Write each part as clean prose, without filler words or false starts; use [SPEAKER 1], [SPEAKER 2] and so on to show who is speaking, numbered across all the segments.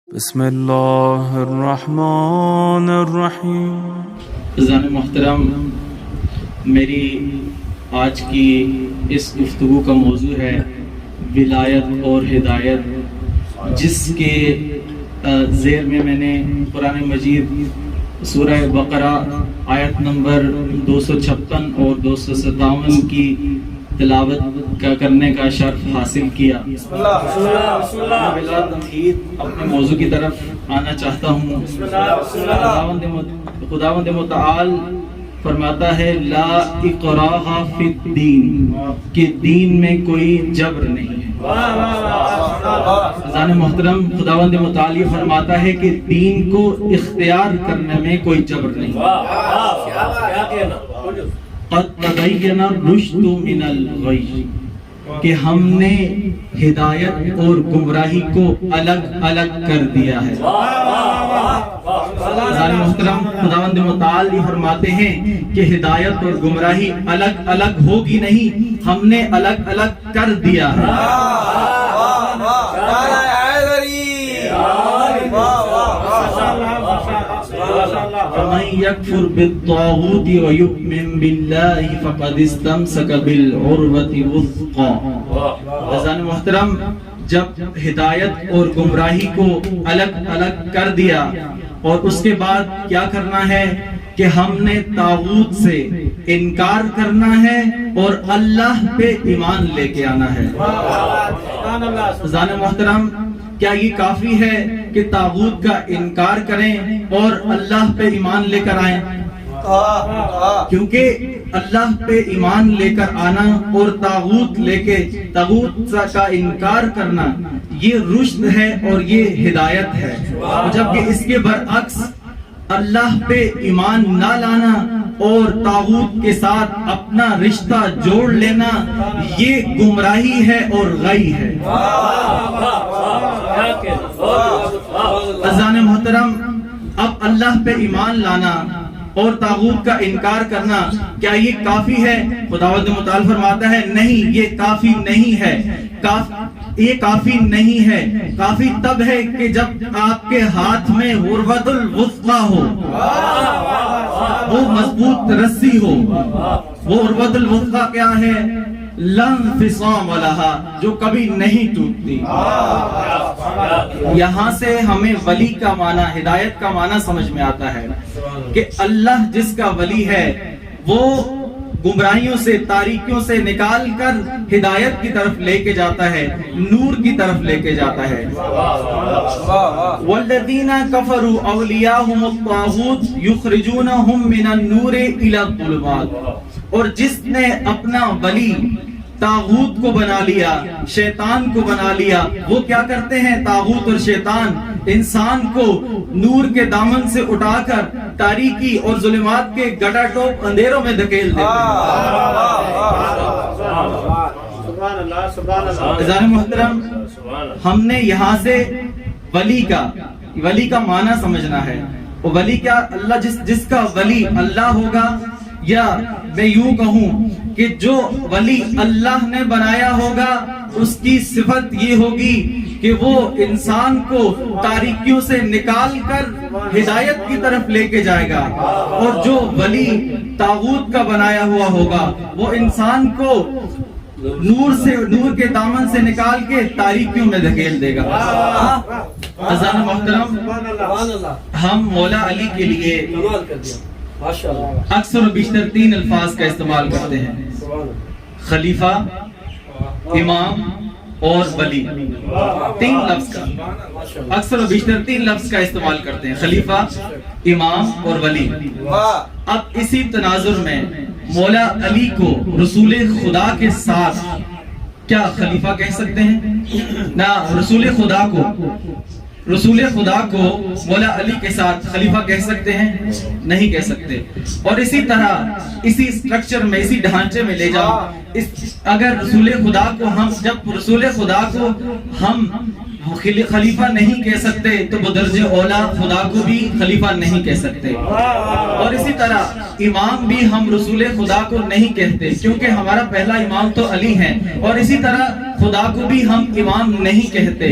[SPEAKER 1] بسم اللہ الرحمن الرحیم۔
[SPEAKER 2] عزیزان محترم، میری آج کی اس گفتگو کا موضوع ہے ولایت اور ہدایت، جس کے زیر میں نے قرآن مجید سورہ بقرہ آیت نمبر 256 اور 257 کی تلاوت کرنے کا شرف حاصل کیا۔ بلا تمہید اپنے موضوع کی طرف آنا چاہتا ہوں۔ خداوند متعال فرماتا ہے لا اکراہ فی الدین، کہ دین میں کوئی جبر نہیں ہے۔ عزیزان محترم، خداوند متعال یہ فرماتا ہے کہ دین کو اختیار کرنے میں کوئی جبر نہیں۔ قد تبین الرشد من الغی، کہ ہم نے ہدایت اور گمراہی کو الگ الگ کر دیا ہے۔ محترم، خداوند متعال یہ فرماتے ہیں کہ ہدایت اور گمراہی الگ الگ ہوگی نہیں، ہم نے الگ الگ کر دیا ہے۔ فمن یکفر بالطاغوت ویؤمن باللہ فقد استمسک بالعروۃ الوثقی۔ عزیزان محترم، جب ہدایت اور گمراہی کو الگ الگ کر دیا اور اس کے بعد کیا کرنا ہے کہ ہم نے طاغوت سے انکار کرنا ہے اور اللہ پہ ایمان لے کے آنا ہے۔ عزیزان محترم، کیا یہ کافی ہے کہ طاغوت کا انکار کریں اور اللہ پہ ایمان لے کر آئیں؟ کیونکہ اللہ پہ ایمان لے کر آنا اور طاغوت کا انکار کرنا یہ رشد ہے اور یہ ہدایت ہے، جبکہ اس کے برعکس اللہ پہ ایمان نہ لانا اور طاغوت کے ساتھ اپنا رشتہ جوڑ لینا یہ گمراہی ہے اور غی ہے۔ عزیزان محترم، اب اللہ پہ ایمان لانا اور طاغوت کا انکار کرنا کیا یہ کافی ہے؟ خداوند متعال فرماتا ہے نہیں، یہ کافی نہیں ہے۔ یہ کافی نہیں ہے، کافی تب ہے کہ جب آپ کے ہاتھ میں عروۃ الوثقی ہو، وہ مضبوط رسی ہو۔ وہ عروۃ الوثقی کیا ہے؟ لا انفصام لہا، جو کبھی نہیں ٹوٹتی۔ یہاں سے ہمیں ولی کا معنی، ہدایت کا معنی سمجھ میں آتا ہے کہ اللہ جس کا ولی ہے وہ گمراہیوں سے، تاریکیوں سے نکال کر ہدایت کی طرف لے کے جاتا ہے، نور کی طرف لے کے جاتا ہے۔ والذین کفروا اولیاءہم الطاغوت یخرجونہم من النور الی الظلمات، اور جس نے اپنا ولی طاغوت کو بنا لیا، شیطان کو بنا لیا، وہ کیا کرتے ہیں؟ طاغوت اور شیطان انسان کو نور کے دامن سے اٹھا کر تاریکی اور ظلمات کے گڈا ٹوپ اندھیروں میں دھکیل دیتے ہیں۔ عزیزان محترم، ہم نے یہاں سے ولی کا معنی سمجھنا ہے۔ ولی کیا؟ اللہ، جس کا ولی اللہ ہوگا، یا میں یوں کہوں کہ جو ولی اللہ نے بنایا ہوگا اس کی صفت یہ ہوگی کہ وہ انسان کو تاریکیوں سے نکال کر ہدایت کی طرف لے کے جائے گا، اور جو ولی طاغوت کا بنایا ہوا ہوگا وہ انسان کو نور کے دامن سے نکال کے تاریکیوں میں دھکیل دے گا۔ عزیزان محترم، ہم مولا علی کے لیے اکثر و بیشتر 3 الفاظ کا استعمال کرتے ہیں: خلیفہ، امام اور ولی۔ 3 لفظ کا، اکثر و بیشتر 3 لفظ کا استعمال کرتے ہیں: خلیفہ، امام اور ولی۔ اب اسی تناظر میں مولا علی کو رسول خدا کے ساتھ کیا خلیفہ کہہ سکتے ہیں؟ نہ، رسول خدا کو مولا علی کے ساتھ خلیفہ کہہ سکتے ہیں؟ نہیں کہہ سکتے۔ اور اسی طرح اسی سٹرکچر میں، اسی ڈھانچے میں لے جاؤ، اگر رسول خدا کو جب رسول خدا کو ہم خلیفہ نہیں کہہ سکتے تو بدرجہ اولا خدا کو بھی خلیفہ نہیں کہہ سکتے۔ اور اسی طرح امام بھی ہم رسول خدا کو نہیں کہتے کیونکہ ہمارا پہلا امام تو علی ہے، اور اسی طرح خدا کو بھی ہم امام نہیں کہتے۔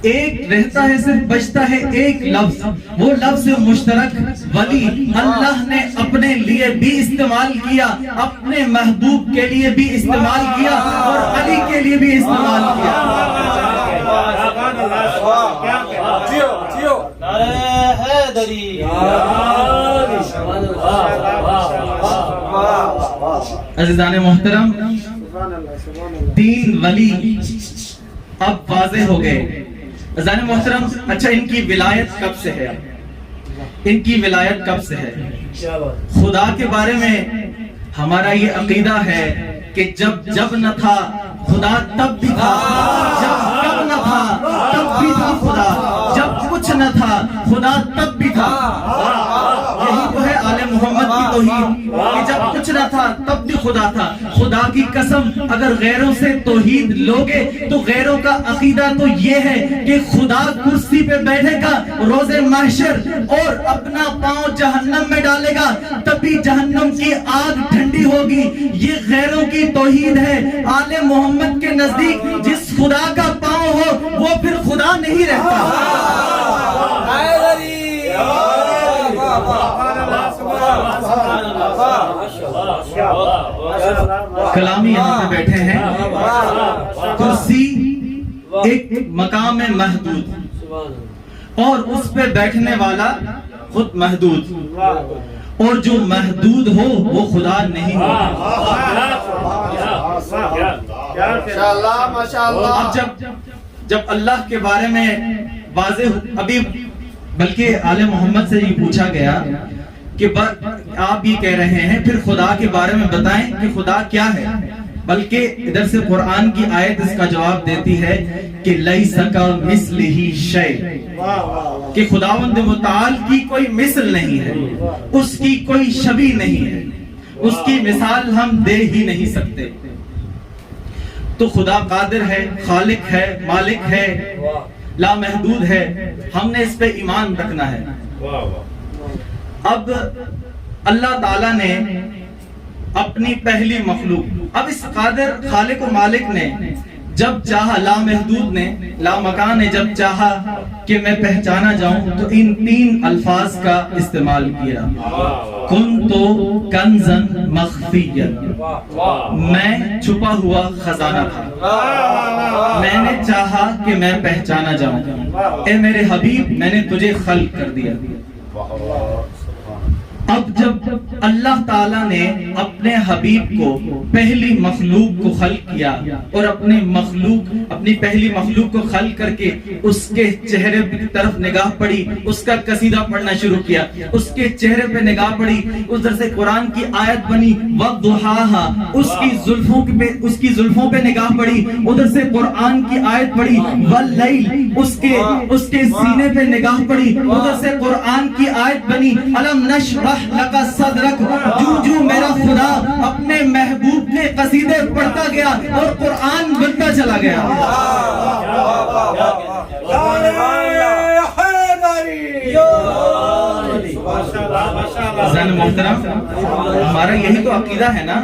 [SPEAKER 2] ایک رہتا ہے، صرف بچتا ہے ایک لفظ، وہ لفظ مشترک ولی اللہ نے اپنے لیے بھی استعمال کیا، اپنے محبوب کے لیے بھی استعمال کیا اور علی کے لیے بھی استعمال کیا۔ عزیزان محترم، تین ولی اب واضح ہو گئے۔ عزیزان محترم، اچھا ان کی ولایت کب سے ہے؟ ان کی ولایت کب سے ہے؟ خدا کے بارے میں ہمارا یہ عقیدہ ہے کہ جب نہ تھا خدا تب بھی تھا، جب کب نہ تھا تب بھی تھا خدا، جب کچھ نہ تھا خدا تب بھی تھا۔ یہی تو ہے آل محمد کی توحید کہ جب کچھ نہ تھا تب بھی خدا تھا۔ خدا کی قسم، اگر غیروں سے توحید لوگے تو غیروں کا عقیدہ تو یہ ہے کہ خدا کرسی پہ بیٹھے گا روز محشر اور اپنا پاؤں جہنم میں ڈالے گا، تبھی جہنم کی آگ ٹھنڈی ہوگی۔ یہ غیروں کی توحید ہے۔ آل محمد کے نزدیک جس خدا کا پاؤں ہو وہ پھر خدا نہیں رہتا۔ کلامی یہاں پہ بیٹھے ہیں، کرسی ایک مقام محدود اور اس پہ بیٹھنے والا خود محدود، اور جو محدود ہو وہ خدا نہیں ہوتا۔ اب جب اللہ کے بارے میں واضح، ابھی بلکہ آل محمد سے یہ پوچھا گیا کہ آپ یہ کہہ رہے ہیں پھر خدا کے بارے میں بتائیں کہ خدا کیا ہے، بلکہ ادھر سے قرآن کی آیت اس کا جواب دیتی ہے کہ لیس کمثلہ شیء، کہ خداوند متعال کی کوئی مثل نہیں ہے، اس کی کوئی شبیہ نہیں ہے، اس کی مثال ہم دے ہی نہیں سکتے۔ تو خدا قادر ہے، خالق ہے، مالک ہے، لامحدود ہے، ہم نے اس پہ ایمان رکھنا ہے۔ اب اللہ تعالیٰ نے اپنی پہلی مخلوق، اب اس قادر خالق و مالک نے جب چاہا، لامحدود نے، لامکان نے جب چاہا کہ میں پہچانا جاؤں تو ان تین الفاظ کا استعمال کیا۔ کنتو کنزن مخفیا، میں چھپا ہوا خزانہ تھا، میں نے چاہا کہ میں پہچانا جاؤں، اے میرے حبیب میں نے تجھے خلق کر دیا۔ اب جب اللہ تعالیٰ نے اپنے حبیب کو پہلی مخلوق کو خلق کیا اور اپنی پہلی مخلوق کو خلق کر کے اس کے چہرے کی طرف نگاہ پڑی، اس کا قصیدہ پڑھنا شروع کیا، اس کے چہرے پہ نگاہ پڑی، ادھر سے قرآن کی آیت بنی وَضُحَاهَا، اس کی زلفوں پہ نگاہ پڑی، ادھر سے قرآن کی آیت پڑھی وَاللَّيْلِ، اس کے سینے پہ نگاہ پڑی، ادھر سے قرآن کی آیت بنی أَلَمْ نَشْرَحْ لَكَ صَدْرَكَ۔ جو میرا خدا اپنے محبوب کے قصیدے پڑھتا گیا اور قرآن بنتا چلا گیا۔ عزیزان محترم، ہمارا یہی تو عقیدہ ہے نا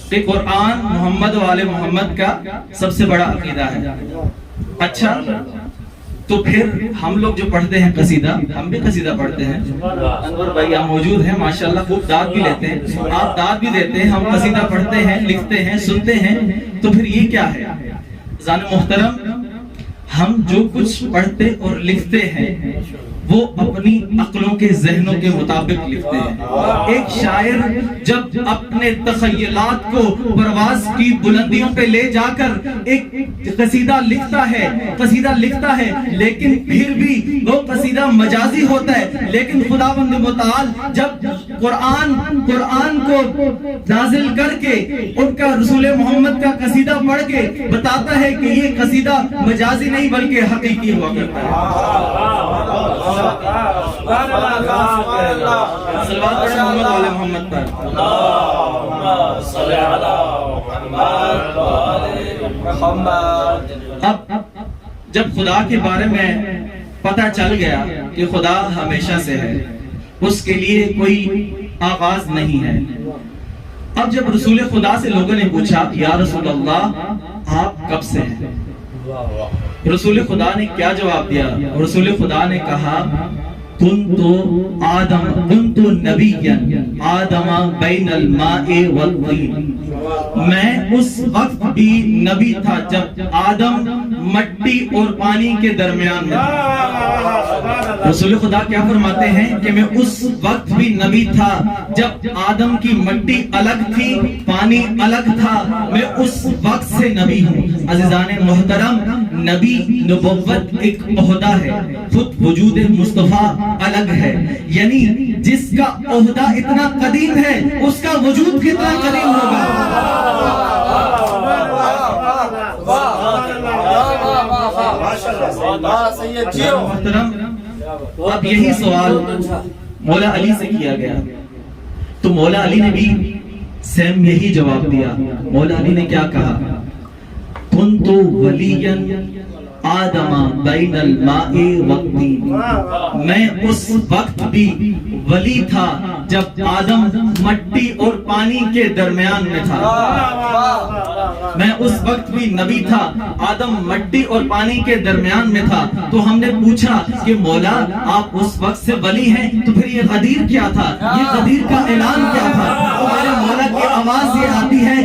[SPEAKER 2] کہ قرآن محمد و آل محمد کا سب سے بڑا عقیدہ ہے۔ اچھا تو پھر ہم لوگ جو پڑھتے ہیں قصیدہ، ہم بھی قصیدہ پڑھتے ہیں، انور بھائی یہاں موجود ہیں ماشاءاللہ، خوب داد بھی لیتے ہیں، آپ داد بھی دیتے ہیں، ہم قصیدہ پڑھتے ہیں، لکھتے ہیں، سنتے ہیں، تو پھر یہ کیا ہے؟ عزیزان محترم، ہم جو کچھ پڑھتے اور لکھتے ہیں وہ اپنی عقلوں کے ذہنوں کے مطابق لکھتے ہیں۔ ایک شاعر جب اپنے تخیلات کو پرواز کی بلندیوں پہ لے جا کر ایک قصیدہ لکھتا ہے لیکن پھر بھی وہ قصیدہ مجازی ہوتا ہے، لیکن خداوند متعال جب قرآن کو نازل کر کے ان کا رسول محمد کا قصیدہ پڑھ کے بتاتا ہے کہ یہ قصیدہ مجازی نہیں بلکہ حقیقی ہوا کرتا ہے۔ صلوات پڑھیں محمد والے محمد پر۔ اب جب خدا کے بارے میں پتہ چل گیا کہ خدا ہمیشہ سے ہے، اس کے لیے کوئی آغاز نہیں ہے، اب جب رسول خدا سے لوگوں نے پوچھا یا رسول اللہ آپ کب سے ہیں؟ رسول خدا نے کیا جواب دیا؟ رسول خدا نے کہا کنتو نبیا آدم بین الماء والطین، میں اس وقت بھی نبی تھا جب آدم مٹی اور پانی کے درمیان میں تھا۔ رسول خدا کیا فرماتے ہیں کہ میں اس وقت بھی نبی تھا جب آدم کی مٹی الگ تھی، پانی الگ تھا، میں اس وقت سے نبی ہوں۔ عزیزان محترم، نبی نبوت ایک عہدہ ہے، خود وجود مصطفیٰ الگ ہے، یعنی جس کا عہدہ اتنا قدیم ہے اس کا وجود کتنا قدیم ہوگا۔ محترم، اب یہی سوال مولا علی سے کیا گیا تو مولا علی نے بھی سیم یہی جواب دیا۔ مولا علی نے کیا کہا؟ کنتو ولیا آدم بین الماء والطین، میں اس وقت بھی ولی تھا جب آدم مٹی اور پانی کے درمیان میں تھا۔ میں اس وقت بھی نبی تھا، آدم مٹی اور پانی کے درمیان میں تھا۔ تو ہم نے پوچھا کہ مولا آپ اس وقت سے ولی ہیں، تو پھر یہ غدیر کیا تھا؟ یہ غدیر کا اعلان کیا تھا؟ ہمارے مولا کی آواز یہ آتی ہے،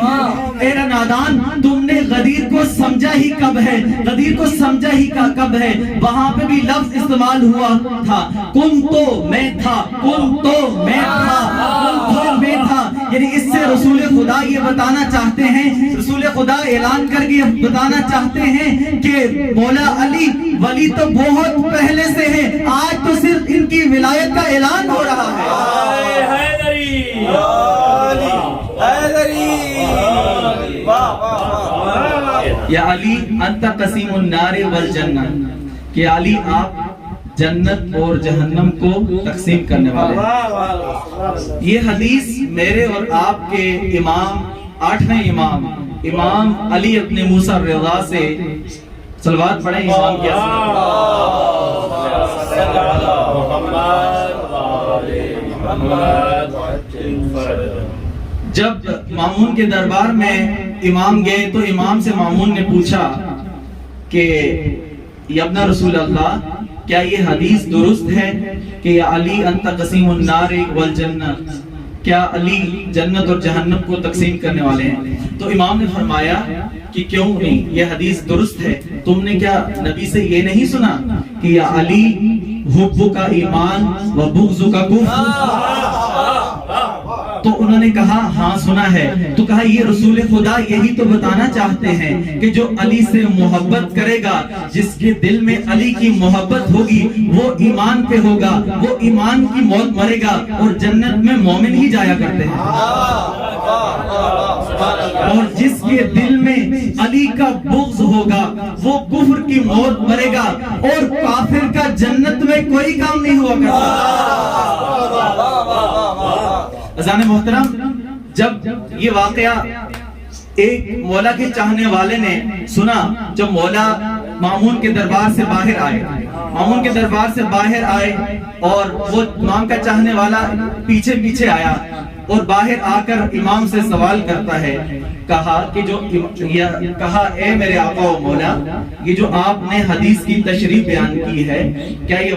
[SPEAKER 2] اے نادان، تم نے غدیر کو سمجھا ہی کب ہے؟ غدیر کو سمجھا ہی کب ہے؟ وہاں پہ بھی لفظ استعمال ہوا تھا، کن تو میں تھا، کن تو میں تھا، کن تو میں تھا، یعنی اس سے رسول خدا یہ بتانا چاہتے ہیں، رسول خدا اعلان کر کے بتانا چاہتے ہیں کہ مولا علی ولی تو بہت پہلے سے ہے، آج تو صرف ان کی ولایت کا اعلان ہو رہا ہے۔ یا علی انت قسیم النار والجنہ، کہ علی آپ جنت اور جہنم کو تقسیم کرنے والے ہیں۔ یہ حدیث میرے اور آپ کے امام، 8ویں امام علی ابن موسیٰ الرضا سے صلوات پڑھیں امام کیا جب مامون کے دربار میں امام گئے تو امام سے مامون نے پوچھا کہ یا ابن رسول اللہ، کیا یہ حدیث درست ہے کہ یا علی انت قسیم النار والجنہ، کیا علی جنت اور جہنم کو تقسیم کرنے والے ہیں؟ تو امام نے فرمایا کہ کیوں نہیں، یہ حدیث درست ہے، تم نے کیا نبی سے یہ نہیں سنا کہ یا علی حب کا ایمان و بغض کا کفر؟ تو انہوں نے کہا ہاں سنا ہے۔ تو کہا یہ رسول خدا یہی تو بتانا چاہتے ہیں کہ جو علی سے محبت کرے گا، جس کے دل میں علی کی محبت ہوگی، وہ ایمان پہ ہوگا، وہ ایمان کی موت مرے گا، اور جنت میں مومن ہی جایا کرتے ہیں۔ اور جس کے دل میں علی کا بغض ہوگا وہ کفر کی موت مرے گا، اور کافر کا جنت میں کوئی کام نہیں ہوا کرتا۔ عزیزان محترم، جب یہ واقعہ ایک مولا کے چاہنے والے نے سنا، جب مولا مامون کے دربار سے باہر آئے اور وہ امام کا چاہنے والا پیچھے آیا اور باہر آ کر امام سے سوال کرتا ہے، کہا اے میرے آقا و مولا، یہ جو آپ نے حدیث کی تشریح بیان کی ہے، کیا یہ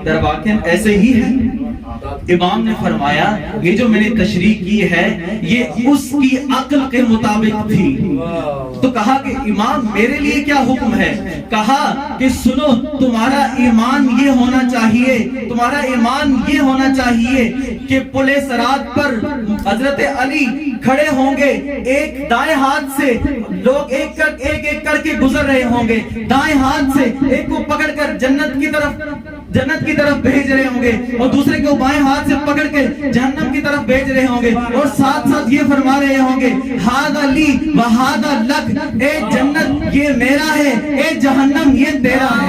[SPEAKER 2] درواقع ایسے ہی ہے؟ امام نے فرمایا یہ جو میں نے تشریح کی ہے یہ اس کی عقل کے مطابق تھی۔ تو کہا کہ امام میرے لیے کیا حکم ہے؟ کہا کہ سنو، تمہارا ایمان یہ ہونا چاہیے کہ پل صراط پر حضرت علی کھڑے ہوں گے، ایک دائیں ہاتھ سے لوگ ایک کر کے گزر رہے ہوں گے، دائیں ہاتھ سے ایک کو پکڑ کر جنت کی طرف بھیج رہے ہوں گے، اور دوسرے کو بائیں ہاتھ سے پکڑ کے جہنم کی طرف بھیج رہے ہوں گے، اور ساتھ یہ فرما رہے ہوں گے ہذا لی و ہذا لک، اے جنت یہ میرا ہے، اے جہنم یہ تیرا ہے۔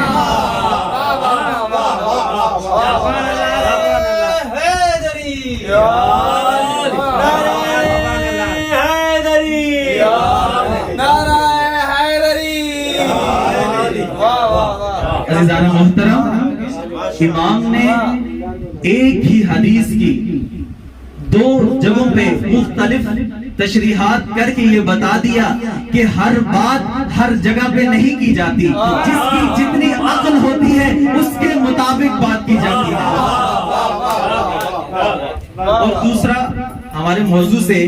[SPEAKER 2] عزیزان محترم، امام نے ایک ہی حدیث کی دو جگہوں پہ مختلف تشریحات کر کے یہ بتا دیا کہ ہر بات ہر جگہ پہ نہیں کی جاتی، جس کی جتنی عقل ہوتی ہے اس کے مطابق بات کی جاتی ہے۔ اور دوسرا ہمارے موضوع سے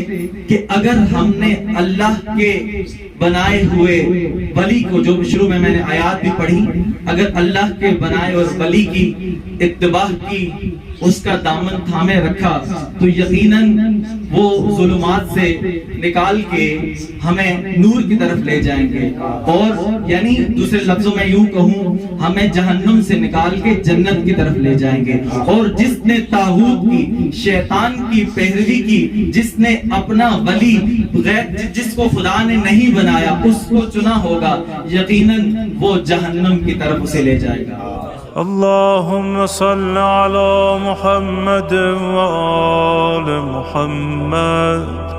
[SPEAKER 2] کہ اگر ہم نے اللہ کے بنائے ہوئے ولی کو، جو شروع میں نے آیات بھی پڑھی، اگر اللہ کے بنائے اور ولی کی اتباع کی، اس کا دامن تھامے رکھا، تو یقیناً وہ ظلمات سے نکال کے ہمیں نور کی طرف لے جائیں گے، اور یعنی دوسرے لفظوں میں یوں کہوں، ہمیں جہنم سے نکال کے جنت کی طرف لے جائیں گے۔ اور جس نے طاغوت کی، شیطان کی پیروی کی، جس نے اپنا ولی غیر جس کو خدا نے نہیں بنایا اس کو چنا ہوگا، یقیناً وہ جہنم کی طرف اسے لے جائے گا۔
[SPEAKER 1] اللهم صل على محمد وآل محمد